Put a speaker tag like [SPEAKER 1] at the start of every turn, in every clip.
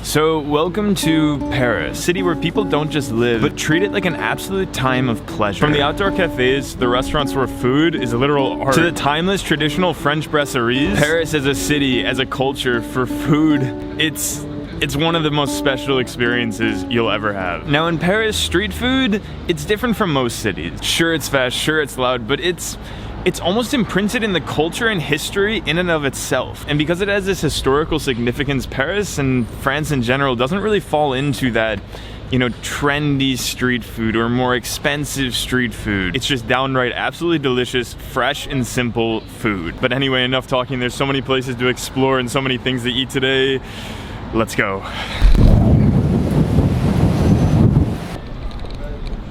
[SPEAKER 1] So, welcome to Paris, a city where people don't just live, but treat it like an absolute time of pleasure. From the outdoor cafes, the restaurants where food is a literal art, to the timeless traditional French brasseries, Paris as a city, as a culture for food, it's one of the most special experiences you'll ever have. Now in Paris, street food, it's different from most cities. Sure, it's fast, sure, it's loud, but it's almost imprinted in the culture and history in and of itself. And because it has this historical significance, Paris and France in general doesn't really fall into that, you know, trendy street food or more expensive street food. It's just downright absolutely delicious, fresh and simple food. But anyway, enough talking. There's so many places to explore and so many things to eat today. Let's go.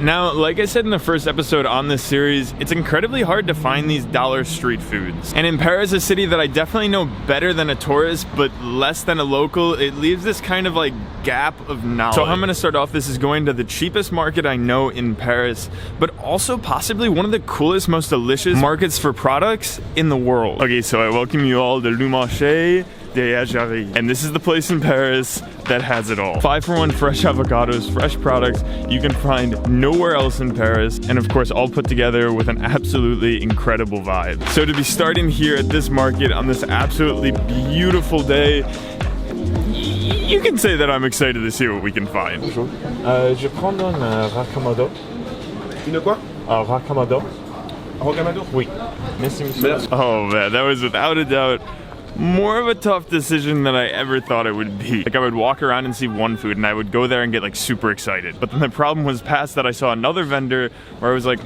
[SPEAKER 1] Now, like I said in the first episode on this series, it's incredibly hard to find these dollar street foods. And in Paris, a city that I definitely know better than a tourist, but less than a local, it leaves this kind of like gap of knowledge. So how I'm gonna start off this is going to the cheapest market I know in Paris, but also possibly one of the coolest, most delicious markets for products in the world. Okay, so I welcome you all to Le Marché des Jarry. And this is the place in Paris that has it all. 5-for-1 fresh avocados, fresh products you can find nowhere else in Paris, and of course all put together with an absolutely incredible vibe. So to be starting here at this market on this absolutely beautiful day, you can say that I'm excited to see what we can find.
[SPEAKER 2] Bonjour. Je prends un racamado.
[SPEAKER 3] Une quoi?
[SPEAKER 2] Un racamado.
[SPEAKER 3] Rocamadour?
[SPEAKER 2] Oui. Merci, monsieur.
[SPEAKER 1] Oh man, that was without a doubt more of a tough decision than I ever thought it would be. Like I would walk around and see one food and I would go there and get like super excited. But then the problem was past that I saw another vendor where I was like,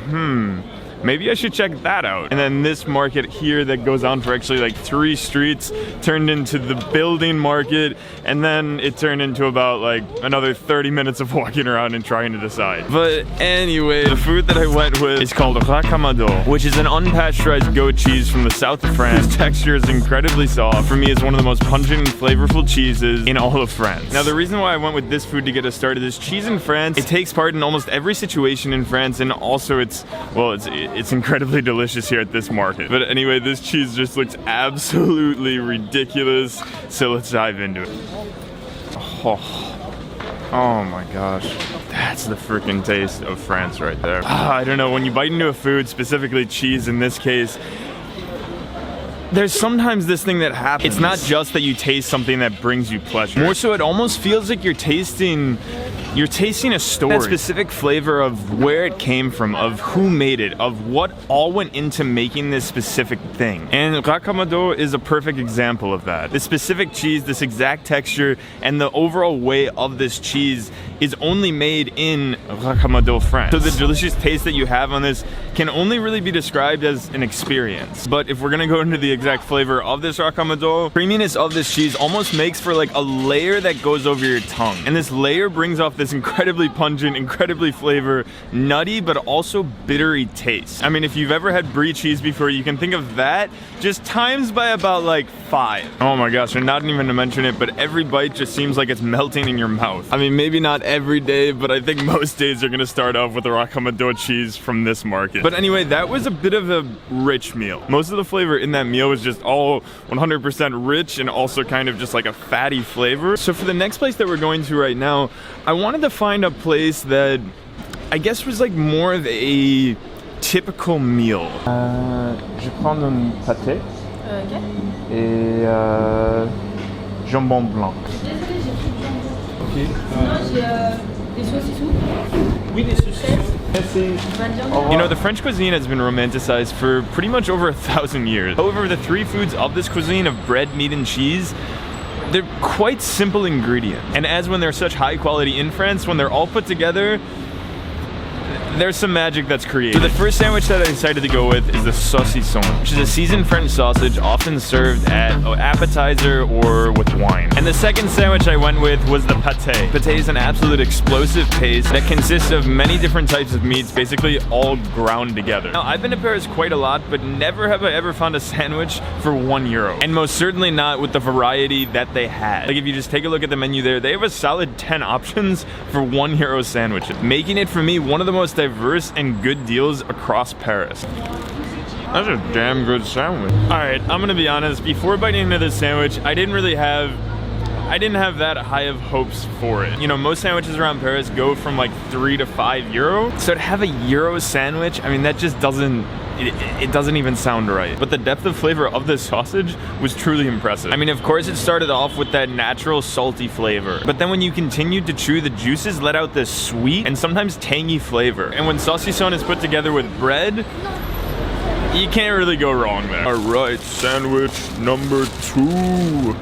[SPEAKER 1] maybe I should check that out. And then this market here that goes on for actually like 3 streets turned into the building market, and then it turned into about like another 30 minutes of walking around and trying to decide. But anyway, the food that I went with is called racamado, which is an unpasteurized goat cheese from the south of France. Its texture is incredibly soft. For me, it's one of the most pungent and flavorful cheeses in all of France. Now the reason why I went with this food to get us started is cheese in France, it takes part in almost every situation in France, and also it's incredibly delicious here at this market. But anyway, this cheese just looks absolutely ridiculous, so let's dive into it. Oh my gosh, that's the freaking taste of France right there. I don't know, when you bite into a food, specifically cheese in this case, there's sometimes this thing that happens. It's not just that you taste something that brings you pleasure. More so, it almost feels like you're tasting a story. That specific flavor of where it came from, of who made it, of what all went into making this specific thing. And racamado is a perfect example of that. This specific cheese, this exact texture, and the overall way of this cheese is only made in racamado, France. So the delicious taste that you have on this can only really be described as an experience. But if we're gonna go into the exact flavor of this racamado, creaminess of this cheese almost makes for like a layer that goes over your tongue. And this layer brings off this incredibly pungent, incredibly flavor, nutty, but also bittery taste. I mean, if you've ever had brie cheese before, you can think of that just times by about like 5. Oh my gosh, and not even to mention it, but every bite just seems like it's melting in your mouth. I mean, maybe not every day, but I think most days are gonna start off with a racamado cheese from this market. But anyway, that was a bit of a rich meal. Most of the flavor in that meal was just all 100% rich and also kind of just like a fatty flavor. So for the next place that we're going to right now, I wanted to find a place that I guess was like more of a typical meal.
[SPEAKER 2] Je prends un pâté.
[SPEAKER 4] Ok.
[SPEAKER 2] Et jambon blanc.
[SPEAKER 4] Désolée, j'ai plus de jambon. Non, j'ai des saucissous.
[SPEAKER 2] Oui, des saucissous.
[SPEAKER 1] You know, the French cuisine has been romanticized for pretty much over 1,000 years. However, the 3 foods of this cuisine of bread, meat, and cheese, they're quite simple ingredients. And as when they're such high quality in France, when they're all put together, there's some magic that's created. So the first sandwich that I decided to go with is the saucisson, which is a seasoned French sausage often served at an appetizer or with wine. And the second sandwich I went with was the pâté. Pâté is an absolute explosive paste that consists of many different types of meats, basically all ground together. Now, I've been to Paris quite a lot, but never have I ever found a sandwich for €1. And most certainly not with the variety that they had. Like if you just take a look at the menu there, they have a solid 10 options for €1 sandwiches, making it for me one of the most diverse and good deals across Paris. That's a damn good sandwich. Alright, I'm gonna be honest, before biting into this sandwich, I didn't really have I didn't have that high of hopes for it. You know, most sandwiches around Paris go from like 3 to 5 euro. So to have a euro sandwich, I mean, that just doesn't, it doesn't even sound right. But the depth of flavor of this sausage was truly impressive. I mean, of course it started off with that natural salty flavor, but then when you continued to chew, the juices let out this sweet and sometimes tangy flavor. And when saucisson is put together with bread, you can't really go wrong there. All right, sandwich number 2.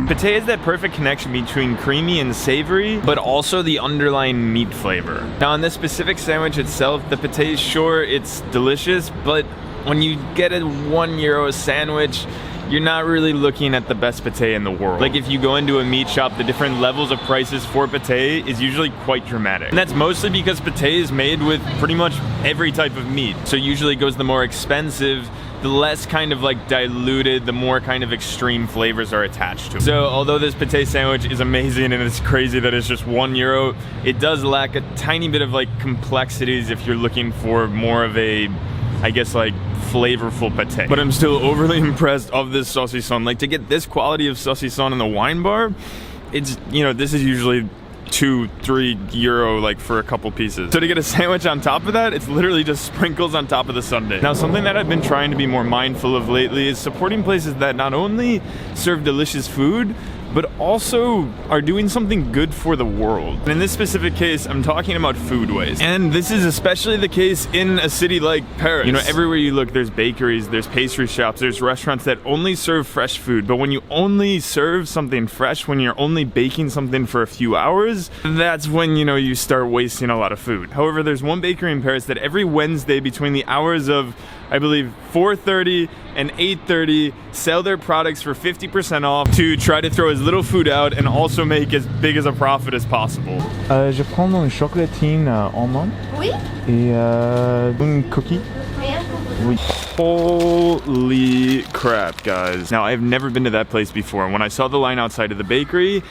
[SPEAKER 1] Pâté is that perfect connection between creamy and savory, but also the underlying meat flavor. Now on this specific sandwich itself, the pâté, sure, it's delicious, but when you get a 1 euro sandwich, you're not really looking at the best pâté in the world. Like if you go into a meat shop, the different levels of prices for pâté is usually quite dramatic. And that's mostly because pâté is made with pretty much every type of meat. So usually it goes the more expensive, the less kind of like diluted, the more kind of extreme flavors are attached to it. So although this pâté sandwich is amazing and it's crazy that it's just 1 euro, it does lack a tiny bit of like complexities if you're looking for more of a, I guess, like flavorful pâté. But I'm still overly impressed of this saucisson. Like to get this quality of saucisson in the wine bar, it's, you know, this is usually 2-3 euro like for a couple pieces. So to get a sandwich on top of that, it's literally just sprinkles on top of the sundae. Now something that I've been trying to be more mindful of lately is supporting places that not only serve delicious food, but also are doing something good for the world. And in this specific case, I'm talking about food waste. And this is especially the case in a city like Paris. You know, everywhere you look, there's bakeries, there's pastry shops, there's restaurants that only serve fresh food. But when you only serve something fresh, when you're only baking something for a few hours, that's when, you know, you start wasting a lot of food. However, there's one bakery in Paris that every Wednesday between the hours of, I believe, 4:30 and 8:30 sell their products for 50% off to try to throw as little food out and also make as big as a profit as possible.
[SPEAKER 2] Je prends une chocolatine almond.
[SPEAKER 4] Oui.
[SPEAKER 2] Et une cookie. Oui.
[SPEAKER 1] Holy crap, guys. Now, I've never been to that place before. When I saw the line outside of the bakery,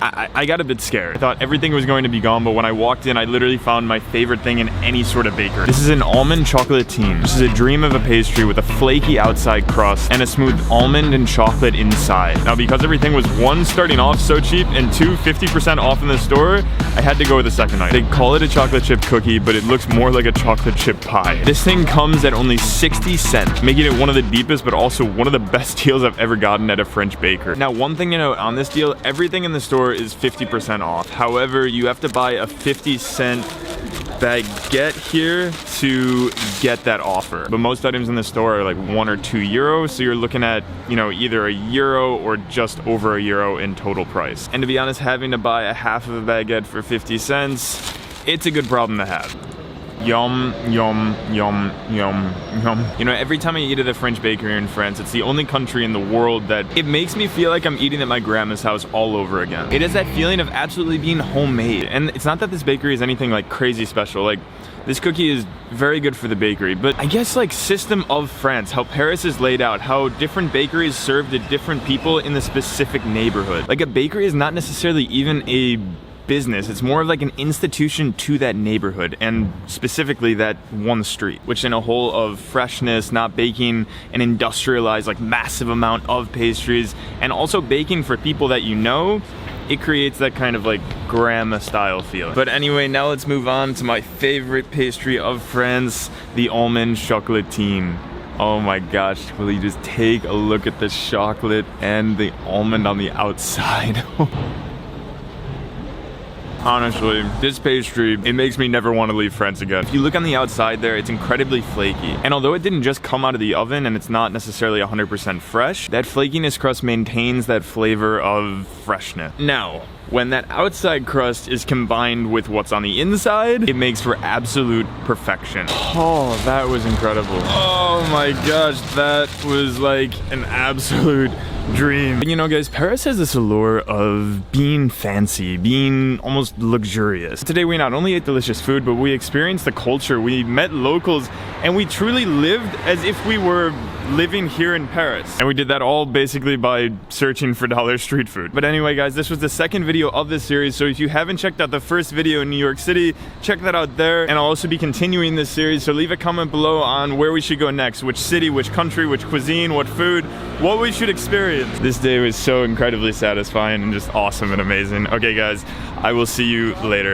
[SPEAKER 1] I got a bit scared. I thought everything was going to be gone, but when I walked in, I literally found my favorite thing in any sort of bakery. This is an almond chocolatine. This is a dream of a pastry with a flaky outside crust and a smooth almond and chocolate inside. Now, because everything was 1, starting off so cheap, and 2, 50% off in the store, I had to go with the second item. They call it a chocolate chip cookie, but it looks more like a chocolate chip pie. This thing comes at only 60 cents, making it one of the deepest, but also one of the best deals I've ever gotten at a French baker. Now, one thing to note on this deal, everything in the store is 50% off. However, you have to buy a 50-cent baguette here to get that offer. But most items in the store are like 1 or 2 euros, so you're looking at, you know, either a euro or just over a euro in total price. And to be honest, having to buy a half of a baguette for 50 cents, it's a good problem to have. Yum, yum, yum, yum, yum. You know, every time I eat at a French bakery in France, it's the only country in the world that it makes me feel like I'm eating at my grandma's house all over again. It is that feeling of absolutely being homemade. And it's not that this bakery is anything like crazy special. Like, this cookie is very good for the bakery, but I guess like system of France, how Paris is laid out, how different bakeries serve to different people in the specific neighborhood. Like a bakery is not necessarily even a business, it's more of like an institution to that neighborhood and specifically that one street, which in a whole of freshness, not baking an industrialized like massive amount of pastries, and also baking for people that you know, it creates that kind of like grandma style feel. But anyway, now let's move on to my favorite pastry of France, the almond chocolatine. Oh my gosh, will you just take a look at the chocolate and the almond on the outside. Honestly, this pastry, it makes me never want to leave France again. If you look on the outside there, it's incredibly flaky. And although it didn't just come out of the oven and it's not necessarily 100% fresh, that flakiness crust maintains that flavor of freshness. Now, when that outside crust is combined with what's on the inside, it makes for absolute perfection. Oh, that was incredible. Oh my gosh, that was like an absolute dream. You know, guys, Paris has this allure of being fancy, being almost luxurious. Today we not only ate delicious food, but we experienced the culture, we met locals, and we truly lived as if we were living here in Paris. And we did that all basically by searching for dollar street food. But anyway, guys, this was the second video of this series, so if you haven't checked out the first video in New York City, check that out there. And I'll also be continuing this series, so leave a comment below on where we should go next, which city, which country, which cuisine, what food, what we should experience. This day was so incredibly satisfying and just awesome and amazing. Okay, guys, I will see you later.